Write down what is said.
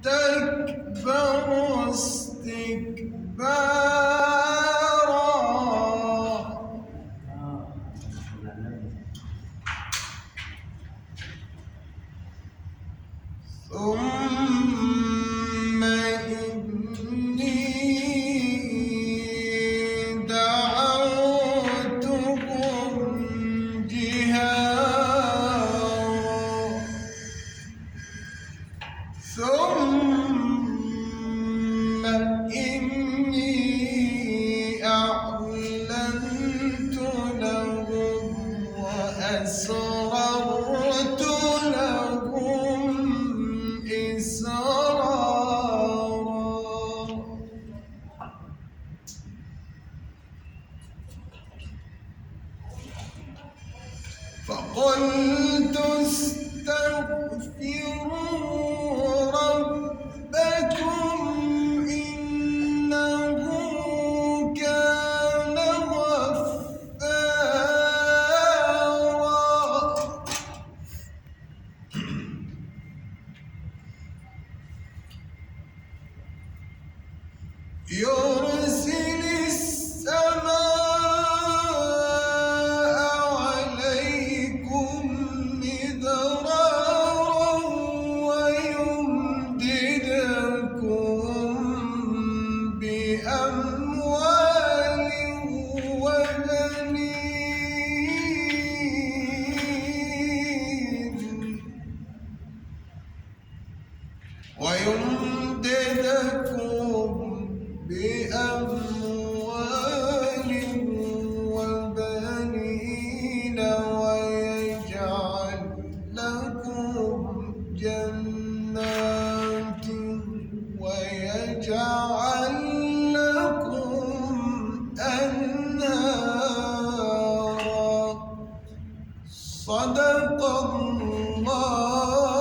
واستكبر استكبارا ثم إني دعوتهم جهارا ثم إني أعلنت لهم وأسررت لهم إسرارا فقلت استغفروا ربكم إنه كان غفارا يرسل السماء عليكم مدرارا ويمددكم بأموال وبنين بأموال وبنين ويجعل لكم جنات ويجعل لكم أنهارا صدق الله